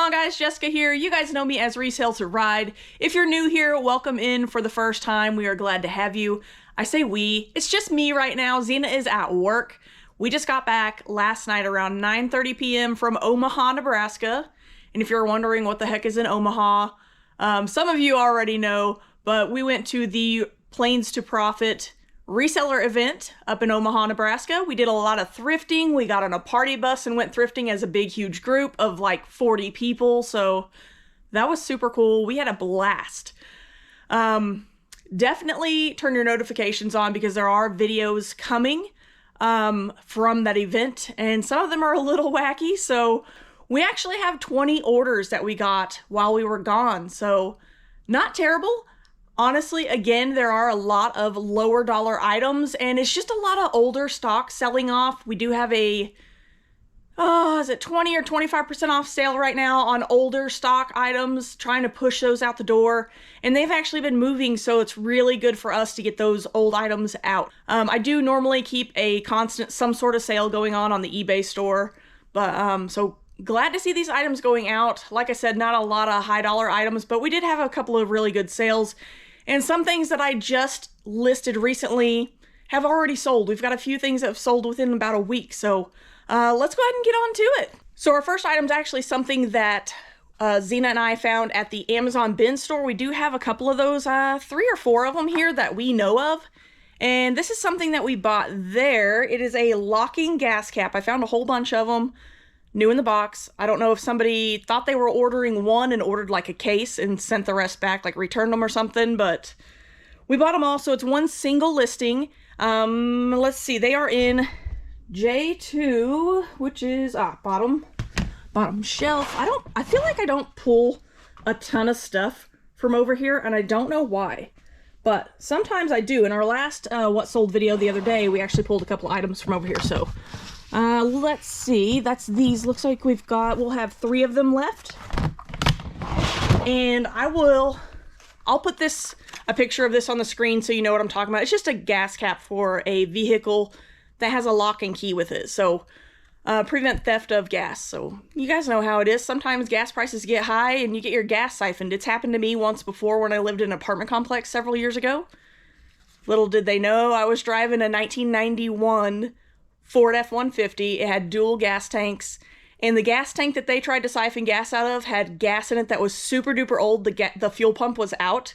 on, guys? Jessica here. You guys know me as Resell to Ride. If you're new here, welcome in for the first time. We are glad to have you. I say we. It's just me right now. Zena is at work. We just got back last night around 9:30 p.m. from Omaha, Nebraska. And if you're wondering what the heck is in Omaha, some of you already know, but we went to the Planes to Profit reseller event up in Omaha, Nebraska. We did a lot of thrifting. We got on a party bus and went thrifting as a big, huge group of like 40 people. So that was super cool. We had a blast. Definitely turn your notifications on because there are videos coming from that event, and some of them are a little wacky. So we actually have 20 orders that we got while we were gone. So not terrible. Honestly, again, there are a lot of lower dollar items, and it's just a lot of older stock selling off. We do have a, is it 20 or 25% off sale right now on older stock items, trying to push those out the door. And they've actually been moving, so it's really good for us to get those old items out. I do normally keep a constant, some sort of sale going on the eBay store, but so glad to see these items going out. Like I said, not a lot of high dollar items, but we did have a couple of really good sales. And some things that I just listed recently have already sold. We've got a few things that have sold within about a week. So let's go ahead and get on to it. So our first item is actually something that Zena and I found at the Amazon bin store. We do have a couple of those, 3 or 4 of them here that we know of. And this is something that we bought there. It is a locking gas cap. I found a whole bunch of them. New in the box. I don't know if somebody thought they were ordering one and ordered like a case and sent the rest back, like returned them or something, but we bought them all. So it's one single listing. Let's see, they are in J2, which is bottom shelf. I feel like I don't pull a ton of stuff from over here, and I don't know why, but sometimes I do. In our last what sold video the other day, we actually pulled a couple items from over here. So let's see, that's these. Looks like we'll have 3 of them left. And I'll put a picture of this on the screen so you know what I'm talking about. It's just a gas cap for a vehicle that has a lock and key with it. So, prevent theft of gas. So, you guys know how it is. Sometimes gas prices get high and you get your gas siphoned. It's happened to me once before when I lived in an apartment complex several years ago. Little did they know, I was driving a 1991 Ford F-150. It had dual gas tanks, and the gas tank that they tried to siphon gas out of had gas in it that was super duper old. The fuel pump was out,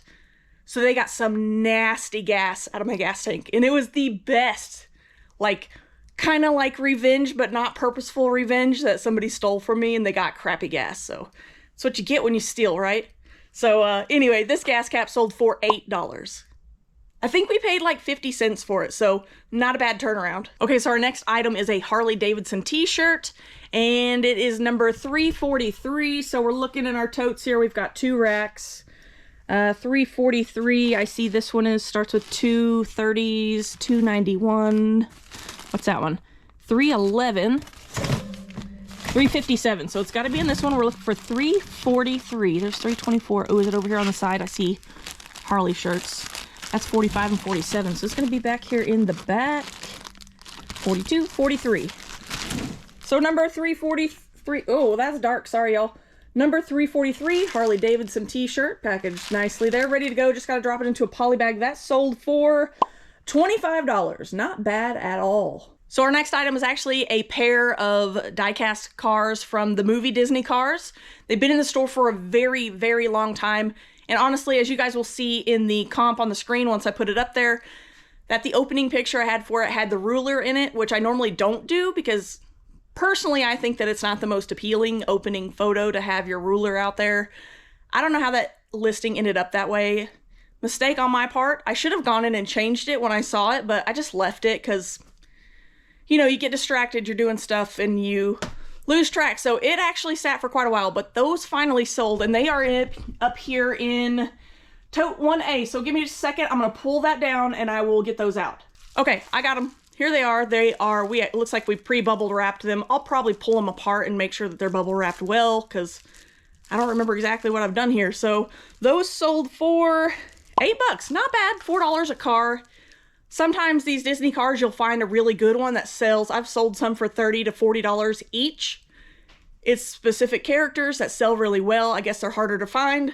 so they got some nasty gas out of my gas tank, and it was the best, like kind of like revenge, but not purposeful revenge, that somebody stole from me and they got crappy gas. So that's what you get when you steal, right? So anyway, this gas cap sold for $8. I think we paid like 50 cents for it, so not a bad turnaround. Okay, so our next item is a Harley Davidson t-shirt, and it is number 343. So we're looking in our totes here. We've got 2 racks. 343, I see this one starts with 230s, 291. What's that one? 311. 357, so it's got to be in this one. We're looking for 343. There's 324. Oh, is it over here on the side? I see Harley shirts. That's 45 and 47, so it's going to be back here in the back. 42, 43. So number 343, oh, that's dark, sorry y'all. Number 343, Harley Davidson t-shirt, packaged nicely there, ready to go. Just got to drop it into a poly bag. That sold for $25. Not bad at all. So our next item is actually a pair of die-cast cars from the movie Disney Cars. They've been in the store for a very, very long time. And honestly, as you guys will see in the comp on the screen once I put it up there, that the opening picture I had for it had the ruler in it, which I normally don't do because personally I think that it's not the most appealing opening photo to have your ruler out there. I don't know how that listing ended up that way. Mistake on my part. I should have gone in and changed it when I saw it, but I just left it because, you know, you get distracted, you're doing stuff, and you lose track. So it actually sat for quite a while, but those finally sold, and they are up here in tote 1A. So give me just a second. I'm going to pull that down and I will get those out. Okay, I got them. Here they are. It looks like we pre-bubble wrapped them. I'll probably pull them apart and make sure that they're bubble wrapped well, because I don't remember exactly what I've done here. So those sold for $8. Not bad. $4 a car. Sometimes these Disney cars, you'll find a really good one that sells. I've sold some for $30 to $40 each. It's specific characters that sell really well. I guess they're harder to find.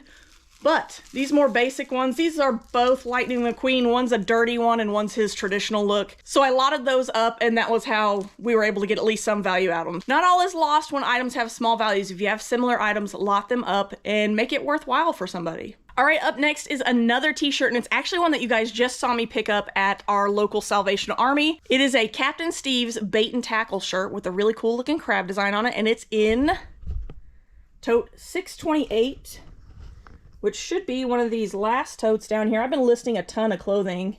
But these more basic ones, these are both Lightning McQueen. One's a dirty one and one's his traditional look. So I lotted those up, and that was how we were able to get at least some value out of them. Not all is lost when items have small values. If you have similar items, lot them up and make it worthwhile for somebody. All right, up next is another t-shirt, and it's actually one that you guys just saw me pick up at our local Salvation Army. It is a Captain Steve's bait and tackle shirt with a really cool looking crab design on it, and it's in tote 628. Which should be one of these last totes down here. I've been listing a ton of clothing.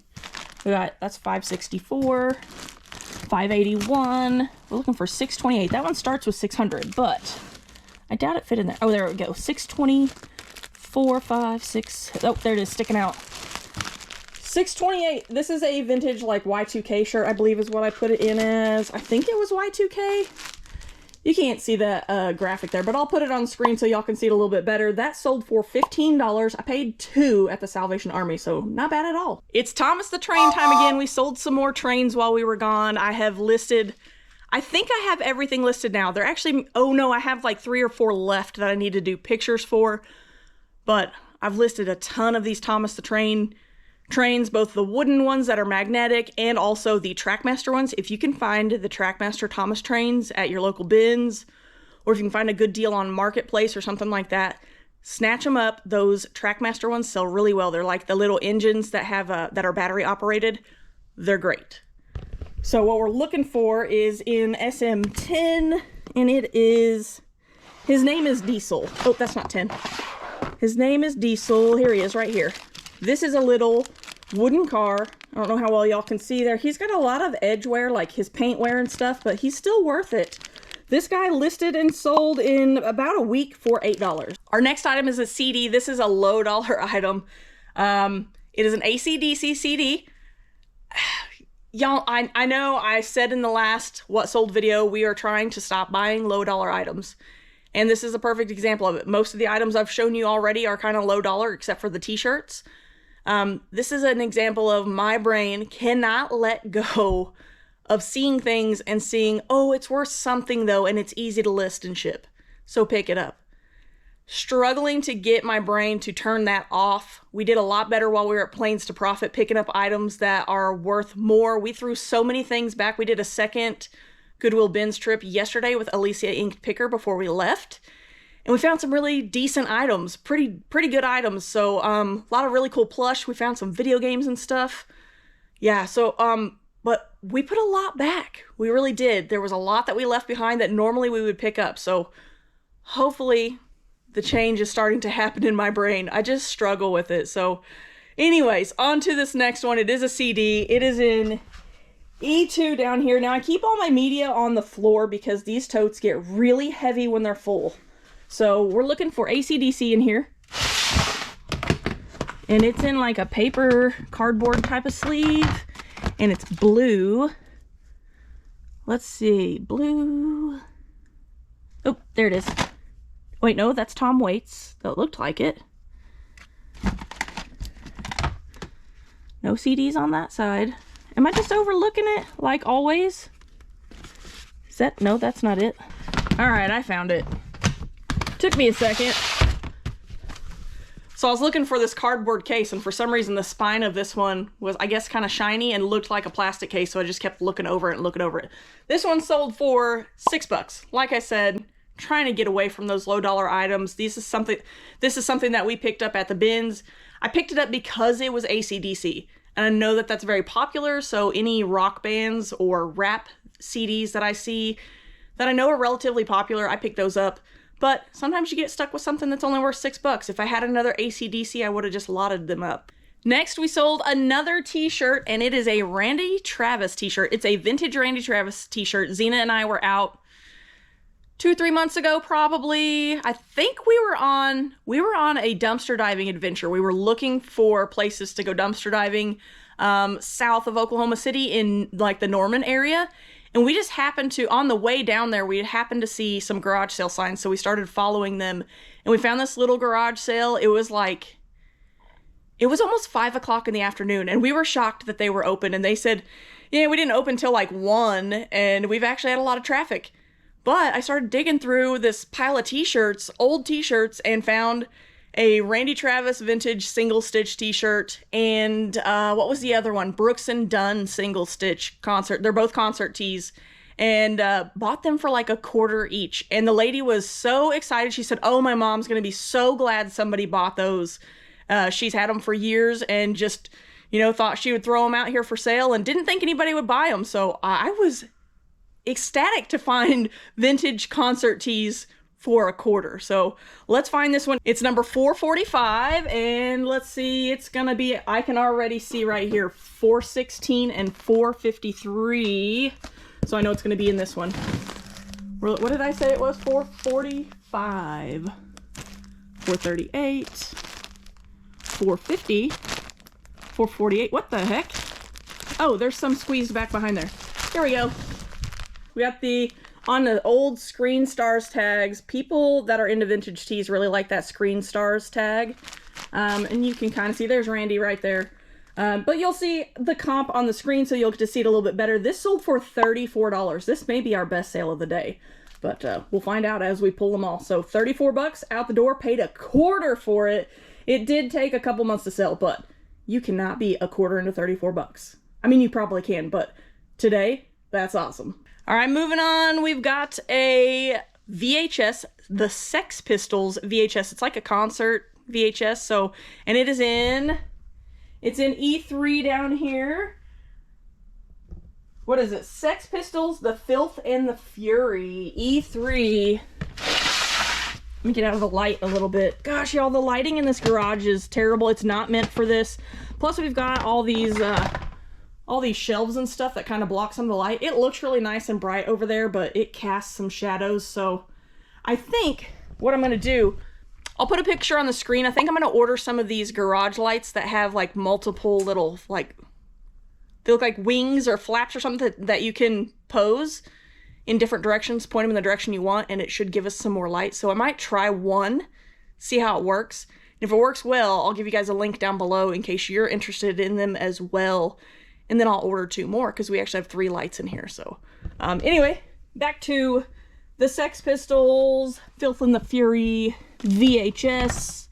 We got, that's 564, 581. We're looking for 628. That one starts with 600, but I doubt it fit in there. Oh, there we go. 624, 5, 6. Oh, there it is, sticking out. 628. This is a vintage, like, Y2K shirt, I believe is what I put it in as. I think it was Y2K. You can't see the graphic there, but I'll put it on screen so y'all can see it a little bit better. That sold for $15. I paid $2 at the Salvation Army, so not bad at all. It's Thomas the Train time again. We sold some more trains while we were gone. I have listed, I think I have everything listed now. They're actually, oh no, I have like 3 or 4 left that I need to do pictures for. But I've listed a ton of these Thomas the Train trains, both the wooden ones that are magnetic and also the Trackmaster ones. If you can find the Trackmaster Thomas trains at your local bins, or if you can find a good deal on Marketplace or something like that, snatch them up. Those Trackmaster ones sell really well. They're like the little engines that have that are battery operated. They're great. So what we're looking for is in SM10, and it is, his name is Diesel. Oh, that's not 10. His name is Diesel. Here he is right here. This is a little wooden car. I don't know how well y'all can see there. He's got a lot of edge wear, like his paint wear and stuff, but he's still worth it. This guy listed and sold in about a week for $8. Our next item is a CD. This is a low dollar item. It is an AC/DC CD. Y'all, I know I said in the last What Sold video, we are trying to stop buying low dollar items. And this is a perfect example of it. Most of the items I've shown you already are kind of low dollar, except for the t-shirts. This is an example of my brain cannot let go of seeing things and seeing, oh, it's worth something though, and it's easy to list and ship, so pick it up. Struggling to get my brain to turn that off. We did a lot better while we were at Plains to Profit, picking up items that are worth more. We threw so many things back. We did a second Goodwill Bins trip yesterday with Alicia Inked Picker before we left. And we found some really decent items, pretty good items. So a lot of really cool plush. We found some video games and stuff. Yeah, so but we put a lot back. We really did. There was a lot that we left behind that normally we would pick up. So hopefully the change is starting to happen in my brain. I just struggle with it. So anyways, on to this next one. It is a CD. It is in E2 down here. Now I keep all my media on the floor because these totes get really heavy when they're full. So we're looking for AC/DC in here. And it's in like a paper cardboard type of sleeve. And it's blue. Let's see, blue. Oh, there it is. Wait, no, that's Tom Waits. That looked like it. No CDs on that side. Am I just overlooking it like always? Is that, no, that's not it. All right, I found it. Took me a second. So I was looking for this cardboard case, and for some reason the spine of this one was, I guess, kind of shiny and looked like a plastic case, so I just kept looking over it and looking over it. This one sold for $6. Like I said, trying to get away from those low dollar items. This is something that we picked up at the bins. I picked it up because it was AC/DC, and I know that that's very popular, so any rock bands or rap CDs that I see that I know are relatively popular, I pick those up. But sometimes you get stuck with something that's only worth $6. If I had another AC/DC, I would have just lotted them up. Next, we sold another t-shirt, and it is a Randy Travis t-shirt. It's a vintage Randy Travis t-shirt. Zena and I were out 2-3 months ago, probably. I think we were on a dumpster diving adventure. We were looking for places to go dumpster diving south of Oklahoma City in like the Norman area. And we just happened to, on the way down there, we happened to see some garage sale signs. So we started following them, and we found this little garage sale. It was almost 5 o'clock in the afternoon, and we were shocked that they were open. And they said, yeah, we didn't open till like 1, and we've actually had a lot of traffic. But I started digging through this pile of t-shirts, old t-shirts, and found a Randy Travis vintage single stitch t-shirt, and what was the other one? Brooks and Dunn single stitch concert. They're both concert tees, and bought them for like $1.25 each. And the lady was so excited. She said, "Oh, my mom's gonna be so glad somebody bought those. She's had them for years and just, you know, thought she would throw them out here for sale and didn't think anybody would buy them." So I was ecstatic to find vintage concert tees for $0.25. So let's find this one. It's number 445, and let's see, it's gonna be, I can already see right here, 416 and 453. So I know it's gonna be in this one. What did I say it was? 445, 438, 450, 448. What the heck? Oh, there's some squeezed back behind there. Here we go. We got on the old Screen Stars tags. People that are into vintage tees really like that Screen Stars tag. And you can kind of see, there's Randy right there. But you'll see the comp on the screen, so you'll get to see it a little bit better. This sold for $34. This may be our best sale of the day, but we'll find out as we pull them all. So $34 out the door, paid $0.25 for it. It did take a couple months to sell, but you cannot be $0.25 into $34. I mean, you probably can, but today, that's awesome. All right, moving on. We've got a VHS, the Sex Pistols VHS. It's like a concert VHS. So, and it's in E3 down here. What is it? Sex Pistols, The Filth and the Fury, E3. Let me get out of the light a little bit. Gosh, y'all, the lighting in this garage is terrible. It's not meant for this. Plus, we've got all these shelves and stuff that kind of block some of the light. It looks really nice and bright over there, but it casts some shadows. So I think what I'm going to do, I'll put a picture on the screen. I think I'm going to order some of these garage lights that have like multiple little, like, they look like wings or flaps or something that you can pose in different directions, point them in the direction you want, and it should give us some more light. So I might try one, see how it works. And if it works well, I'll give you guys a link down below in case you're interested in them as well. And then I'll order 2 more because we actually have 3 lights in here. So anyway, back to the Sex Pistols, Filth and the Fury VHS.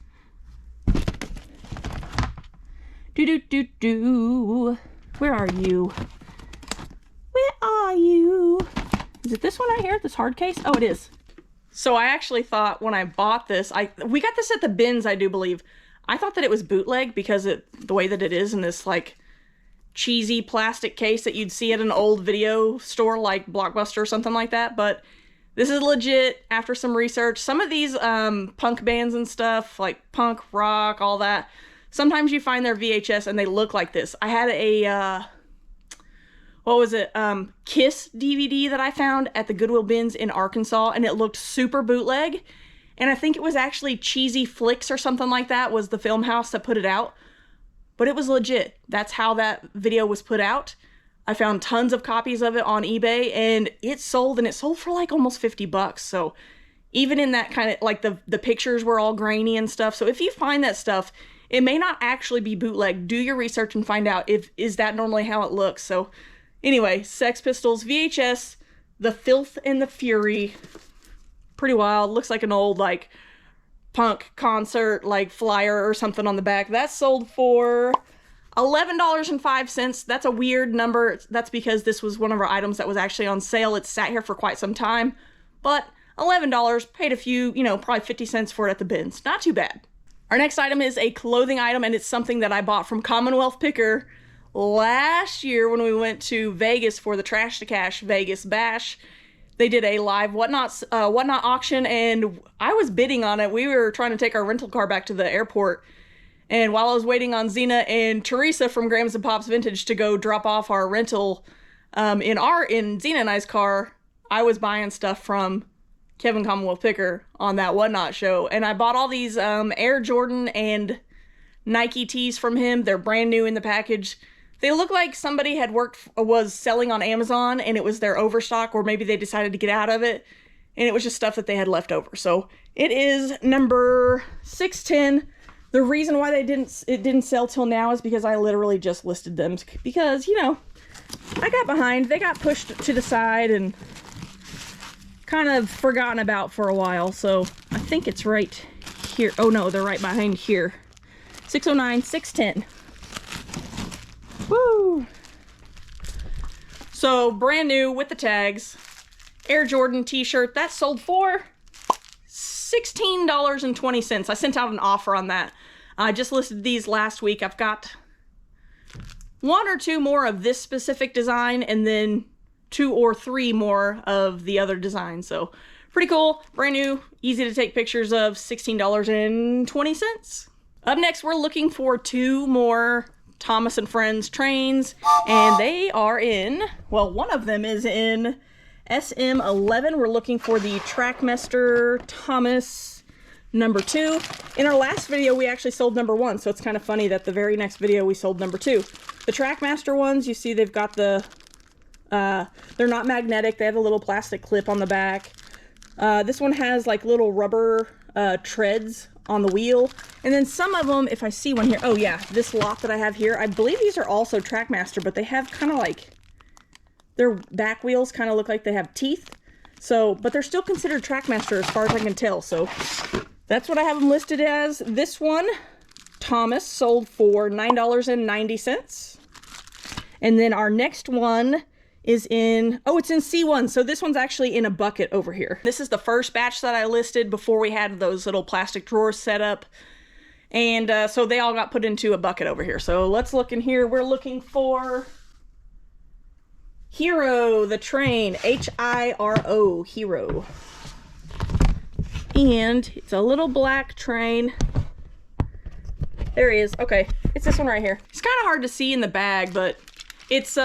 Where are you? Where are you? Is it this one right here, this hard case? Oh, it is. So I actually thought when I bought this, we got this at the bins, I do believe. I thought that it was bootleg because the way that it is in this like cheesy plastic case that you'd see at an old video store like Blockbuster or something like that, but this is legit. After some research, some of these punk bands and stuff, like punk rock, all that, sometimes you find their VHS and they look like this. I had a what was it, Kiss DVD that I found at the Goodwill bins in Arkansas, and it looked super bootleg, and I think it was actually Cheesy Flicks or something like that was the film house that put it out. But it was legit. That's how that video was put out. I found tons of copies of it on eBay, and it sold for like almost $50. So even in that kind of, like the pictures were all grainy and stuff. So if you find that stuff, it may not actually be bootleg. Do your research and find out is that normally how it looks. So anyway, Sex Pistols VHS, The Filth and the Fury. Pretty wild. Looks like an old like punk concert like flyer or something on the back. That sold for $11.05. That's a weird number. That's because this was one of our items that was actually on sale. It's sat here for quite some time, but $11, paid a few, probably 50 cents for it at the bins. Not too bad. Our next item is a clothing item, and it's something that I bought from Commonwealth Picker last year when we went to Vegas for the Trash to Cash Vegas Bash. They did a live Whatnot auction, and I was bidding on it. We were trying to take our rental car back to the airport, and while I was waiting on Xena and Teresa from Grams and Pops Vintage to go drop off our rental in Xena and I's car, I was buying stuff from Kevin Commonwealth Picker on that Whatnot show, and I bought all these Air Jordan and Nike tees from him. They're brand new in the package. They look like somebody was selling on Amazon, and it was their overstock, or maybe they decided to get out of it, and it was just stuff that they had left over. So it is number 610. The reason why it didn't sell till now is because I literally just listed them because, I got behind. They got pushed to the side and kind of forgotten about for a while. So I think it's right here. Oh no, they're right behind here. 609, 610. Woo! So brand new with the tags. Air Jordan t-shirt. That sold for $16.20. I sent out an offer on that. I just listed these last week. I've got 1 or 2 more of this specific design and then 2 or 3 more of the other design. So pretty cool, brand new, easy to take pictures of, $16.20. Up next, we're looking for 2 more Thomas & Friends trains, and they are in, well, one of them is in SM11. We're looking for the Trackmaster Thomas number 2. In our last video, we actually sold number 1, so it's kind of funny that the very next video we sold number 2. The Trackmaster ones, you see they've got the, they're not magnetic, they have a little plastic clip on the back. This one has like little rubber treads on the wheel. And then some of them, if I see one here, oh yeah, this lot that I have here, I believe these are also Trackmaster, but they have kind of like, their back wheels kind of look like they have teeth. So, but they're still considered Trackmaster as far as I can tell. So that's what I have them listed as. This one, Thomas, sold for $9.90. And then our next one is in, oh, it's in C1. So this one's actually in a bucket over here. This is the first batch that I listed before we had those little plastic drawers set up. And so they all got put into a bucket over here. So let's look in here. We're looking for Hero, the train, H-I-R-O, Hero. And it's a little black train. There he is. Okay, it's this one right here. It's kind of hard to see in the bag, but it's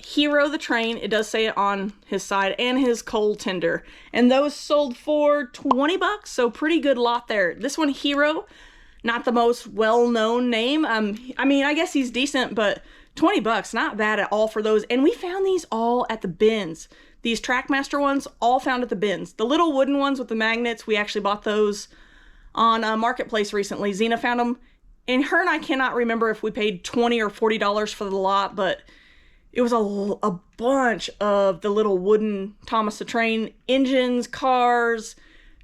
Hero the train. It does say it on his side, and his coal tender. And those sold for 20 bucks, so pretty good lot there. This one, Hero, not the most well-known name. I mean, I guess he's decent, but 20 bucks, not bad at all for those. And we found these all at the bins. These Trackmaster ones, all found at the bins. The little wooden ones with the magnets, we actually bought those on a marketplace recently. Xena found them, and her and I cannot remember if we paid $20 or $40 for the lot, but it was a bunch of the little wooden Thomas the Train engines, cars,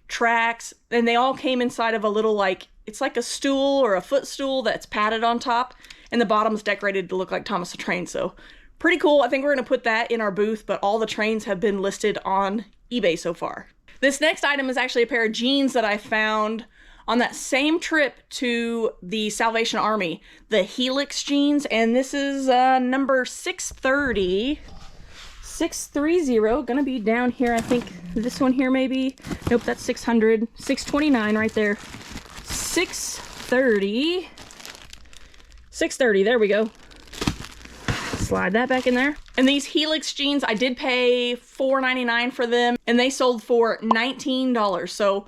tracks, and they all came inside of a little, like, it's like a stool or a footstool that's padded on top, and the bottom's decorated to look like Thomas the Train. So pretty cool. I think we're going to put that in our booth, but all the trains have been listed on eBay so far. This next item is actually a pair of jeans that I found on that same trip to the Salvation Army, the Helix jeans, and this is number 630. 630, gonna be down here, I think this one here maybe. Nope, that's 600. 629 right there. 630. 630, there we go. Slide that back in there. And these Helix jeans, I did pay $4.99 for them, and they sold for $19. So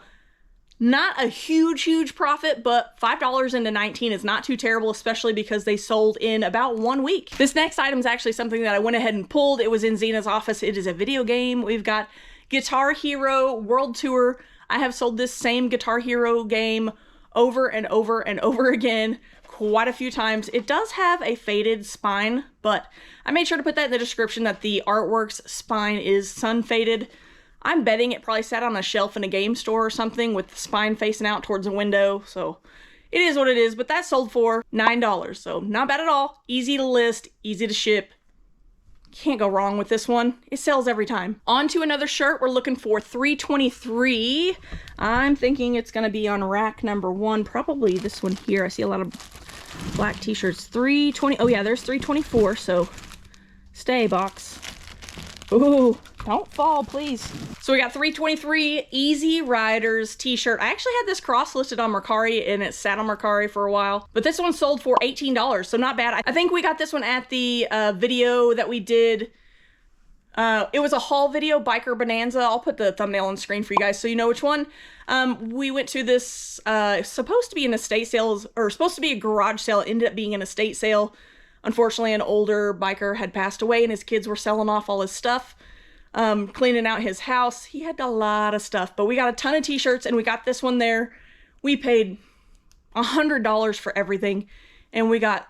not a huge profit, but $5 into 19 is not too terrible, especially because they sold in about 1 week. This next item is actually something that I went ahead and pulled. It was in Xena's office. It is a video game. We've got Guitar Hero World Tour. I have sold this same Guitar Hero game over and over and over again quite a few times. It does have a faded spine, but I made sure to put that in the description that the artwork's spine is sun faded. I'm betting it probably sat on a shelf in a game store or something with the spine facing out towards a window. So it is what it is, but that sold for $9. So not bad at all. Easy to list, easy to ship. Can't go wrong with this one. It sells every time. On to another shirt. We're looking for 323. I'm thinking it's going to be on rack number 1. Probably this one here. I see a lot of black t-shirts. 320. Oh yeah, there's 324. So stay, box. Ooh, don't fall, please. So we got 323 Easy Riders t-shirt. I actually had this cross listed on Mercari, and it sat on Mercari for a while. But this one sold for $18, so not bad. I think we got this one at the video that we did. It was a haul video, Biker Bonanza. I'll put the thumbnail on the screen for you guys so you know which one. We went to this, supposed to be an estate sale, or supposed to be a garage sale. It ended up being an estate sale. Unfortunately, an older biker had passed away, and his kids were selling off all his stuff, cleaning out his house. He had a lot of stuff, but we got a ton of t-shirts, and we got this one there. We paid $100 for everything, and we got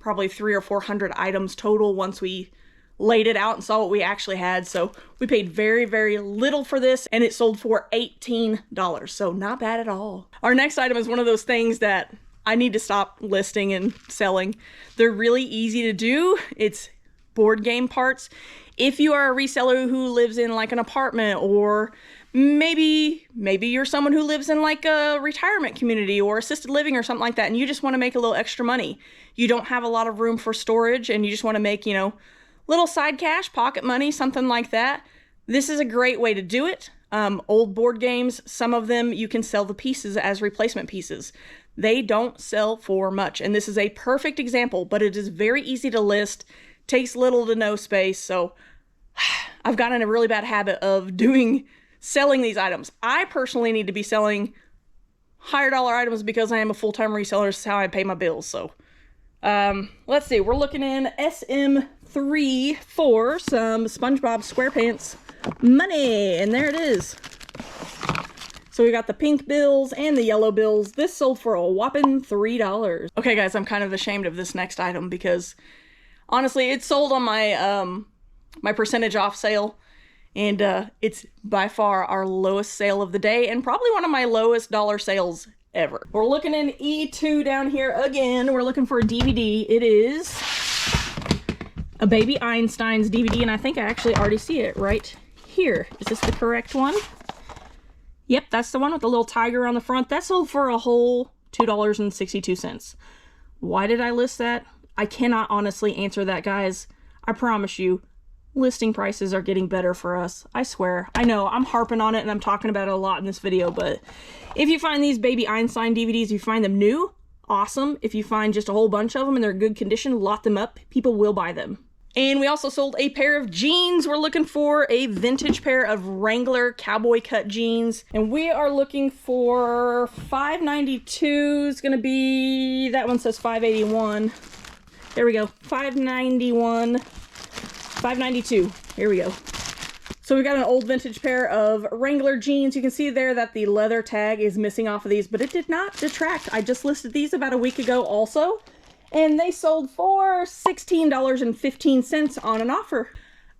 probably 300 or 400 items total once we laid it out and saw what we actually had. So we paid very, very little for this, and it sold for $18. So not bad at all. Our next item is one of those things that I need to stop listing and selling. They're really easy to do. It's board game parts. If you are a reseller who lives in like an apartment, or maybe you're someone who lives in like a retirement community or assisted living or something like that, and you just want to make a little extra money. You don't have a lot of room for storage and you just want to make, you know, little side cash, pocket money, something like that. This is a great way to do it. Old board games, some of them you can sell the pieces as replacement pieces. They don't sell for much, and this is a perfect example, but it is very easy to list, takes little to no space. So I've gotten in a really bad habit of selling these items. I personally need to be selling higher dollar items because I am a full-time reseller. This is how I pay my bills. So let's see, we're looking in SM3 for some SpongeBob SquarePants money, and there it is. So we got the pink bills and the yellow bills. This sold for a whopping $3. Okay guys, I'm kind of ashamed of this next item because honestly, it sold on my my percentage off sale, and it's by far our lowest sale of the day and probably one of my lowest dollar sales ever. We're looking in E2 down here again. We're looking for a DVD. It is a Baby Einstein's DVD, and I think I actually already see it right here. Is this the correct one? Yep, that's the one with the little tiger on the front. That sold for a whole $2.62. Why did I list that? I cannot honestly answer that, guys. I promise you, listing prices are getting better for us. I swear. I know, I'm harping on it and I'm talking about it a lot in this video, but if you find these Baby Einstein DVDs, you find them new, awesome. If you find just a whole bunch of them and they're in good condition, lot them up. People will buy them. And we also sold a pair of jeans. We're looking for a vintage pair of Wrangler cowboy cut jeans. And we are looking for $5.92. It's gonna be, that one says $5.81. There we go, $5.91, $5.92. Here we go. So we got an old vintage pair of Wrangler jeans. You can see there that the leather tag is missing off of these, but it did not detract. I just listed these about a week ago also, and they sold for $16.15 on an offer.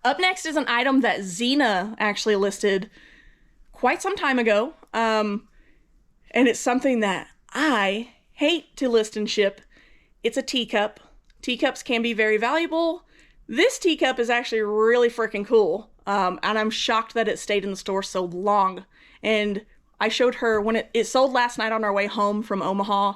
Up next is an item that Xena actually listed quite some time ago, and it's something that I hate to list and ship. It's a teacup. Teacups can be very valuable. This teacup is actually really freaking cool, and I'm shocked that it stayed in the store so long. And I showed her when it sold last night on our way home from Omaha,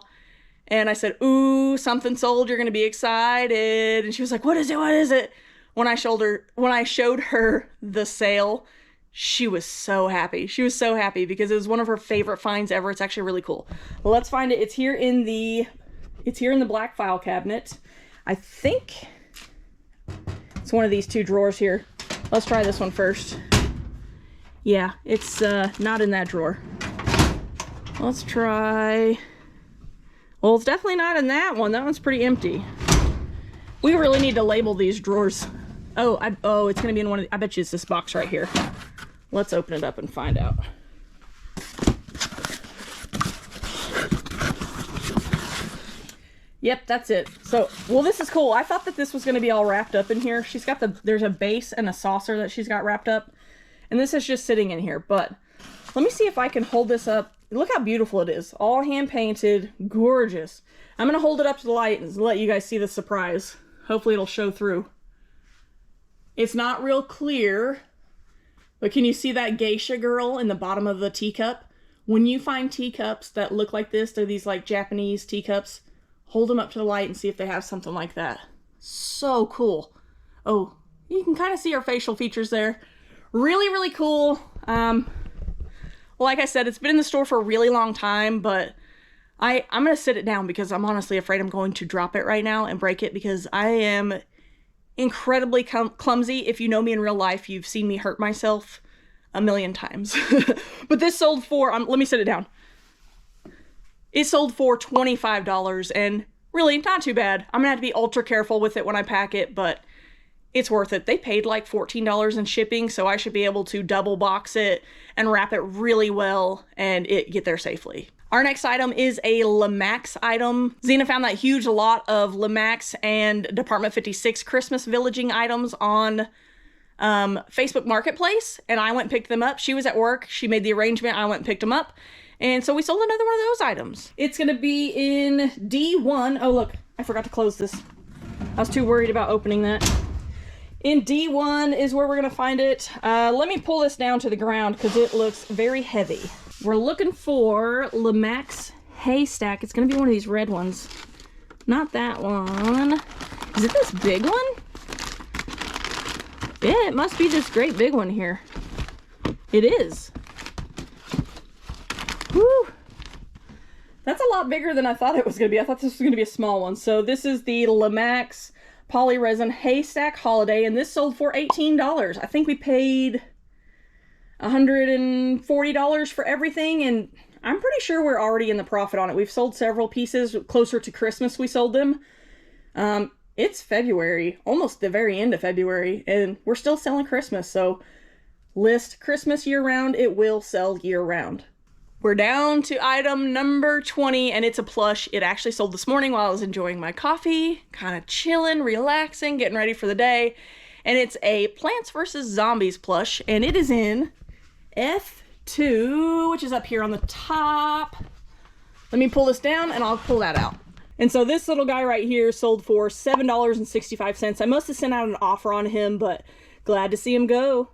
and I said, ooh, something sold, you're gonna be excited. And she was like, what is it, what is it? When I showed her the sale, she was so happy. She was so happy because it was one of her favorite finds ever. It's actually really cool. Well, let's find it. It's here in the black file cabinet. I think it's one of these two drawers here. Let's try this one first. Yeah, it's not in that drawer. Let's try... Well, it's definitely not in that one. That one's pretty empty. We really need to label these drawers. Oh, it's gonna be in one of the... I bet you it's this box right here. Let's open it up and find out. Yep, that's it. So, well, this is cool. I thought that this was going to be all wrapped up in here. She's got there's a base and a saucer that she's got wrapped up. And this is just sitting in here. But let me see if I can hold this up. Look how beautiful it is. All hand painted. Gorgeous. I'm going to hold it up to the light and let you guys see the surprise. Hopefully it'll show through. It's not real clear. But can you see that geisha girl in the bottom of the teacup? When you find teacups that look like this, they're these like Japanese teacups. Hold them up to the light and see if they have something like that. So cool. Oh, you can kind of see her facial features there. Really, really cool. Like I said, it's been in the store for a really long time, but I'm going to sit it down because I'm honestly afraid I'm going to drop it right now and break it because I am incredibly clumsy. If you know me in real life, you've seen me hurt myself a million times. But this sold for, let me sit it down. It sold for $25, and really not too bad. I'm gonna have to be ultra careful with it when I pack it, but it's worth it. They paid like $14 in shipping, so I should be able to double box it and wrap it really well and it get there safely. Our next item is a Lemax item. Xena found that huge lot of Lemax and Department 56 Christmas villaging items on Facebook Marketplace, and I went and picked them up. She was at work. She made the arrangement. I went and picked them up. And so we sold another one of those items. It's going to be in D1. Oh, look, I forgot to close this. I was too worried about opening that. In D1 is where we're going to find it. Let me pull this down to the ground because it looks very heavy. We're looking for Lemax haystack. It's going to be one of these red ones. Not that one. Is it this big one? Yeah, it must be this great big one here. It is. Woo! That's a lot bigger than I thought it was going to be. I thought this was going to be a small one. So this is the Lemax Polyresin Haystack Holiday, and this sold for $18. I think we paid $140 for everything, and I'm pretty sure we're already in the profit on it. We've sold several pieces. Closer to Christmas we sold them. It's February, almost the very end of February, and we're still selling Christmas, so list Christmas year-round, it will sell year-round. We're down to item number 20, and it's a plush. It actually sold this morning while I was enjoying my coffee, kind of chilling, relaxing, getting ready for the day, and it's a Plants vs. Zombies plush, and it is in F2, which is up here on the top. Let me pull this down and I'll pull that out. And so this little guy right here sold for $7.65. I must have sent out an offer on him, but glad to see him go.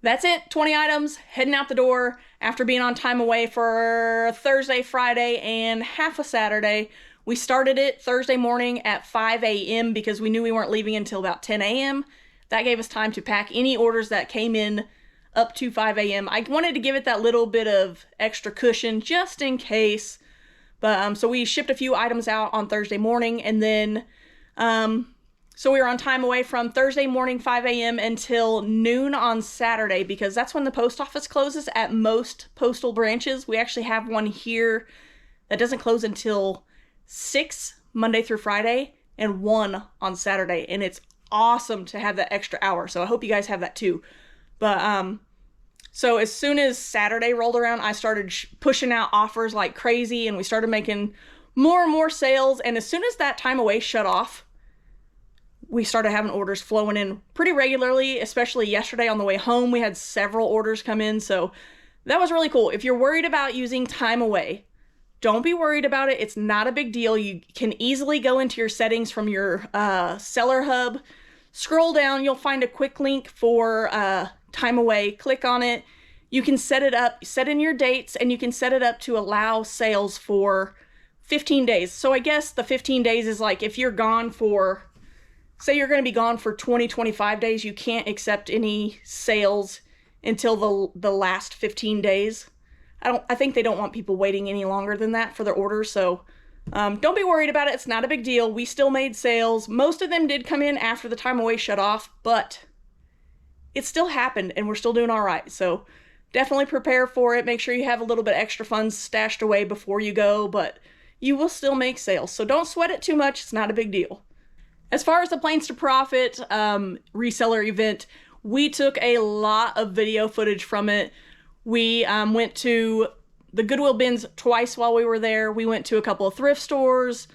That's it, 20 items, heading out the door after being on time away for Thursday, Friday, and half a Saturday. We started it Thursday morning at 5 a.m. because we knew we weren't leaving until about 10 a.m. That gave us time to pack any orders that came in up to 5 a.m. I wanted to give it that little bit of extra cushion just in case. But so we shipped a few items out on Thursday morning, and then so we were on time away from Thursday morning 5 a.m. until noon on Saturday, because that's when the post office closes at most postal branches. We actually have one here that doesn't close until 6 Monday through Friday and 1 on Saturday, and it's awesome to have that extra hour. So I hope you guys have that too. But so as soon as Saturday rolled around, I started pushing out offers like crazy, and we started making more and more sales. And as soon as that time away shut off, we started having orders flowing in pretty regularly, especially yesterday on the way home. We had several orders come in, so that was really cool. If you're worried about using time away, don't be worried about it. It's not a big deal. You can easily go into your settings from your seller hub, scroll down, you'll find a quick link for time away, click on it. You can set it up, set in your dates, and you can set it up to allow sales for 15 days. So I guess the 15 days is like if you're gone for, say you're going to be gone for 25 days, you can't accept any sales until the last 15 days. I think they don't want people waiting any longer than that for their orders, so don't be worried about it. It's not a big deal. We still made sales. Most of them did come in after the time away shut off, but it still happened, and we're still doing all right. So definitely prepare for it. Make sure you have a little bit extra funds stashed away before you go, but you will still make sales. So don't sweat it too much. It's not a big deal. As far as the Planes to Profit reseller event, we took a lot of video footage from it. We went to the Goodwill bins twice while we were there. We went to a couple of thrift stores.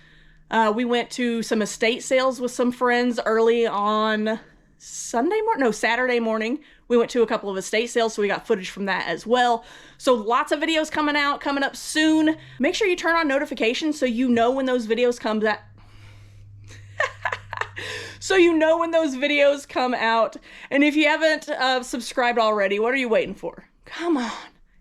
We went to some estate sales with some friends early on Saturday morning. We went to a couple of estate sales, so we got footage from that as well. So lots of videos coming up soon. Make sure you turn on notifications so you know when those videos come out. So you know when those videos come out. And if you haven't subscribed already, what are you waiting for? Come on.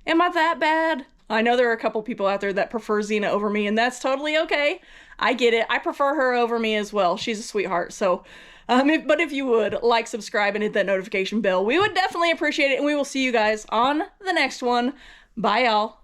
Am I that bad? I know there are a couple people out there that prefer Xena over me, and that's totally okay. I get it. I prefer her over me as well. She's a sweetheart. So, but if you would like, subscribe, and hit that notification bell, we would definitely appreciate it. And we will see you guys on the next one. Bye, y'all.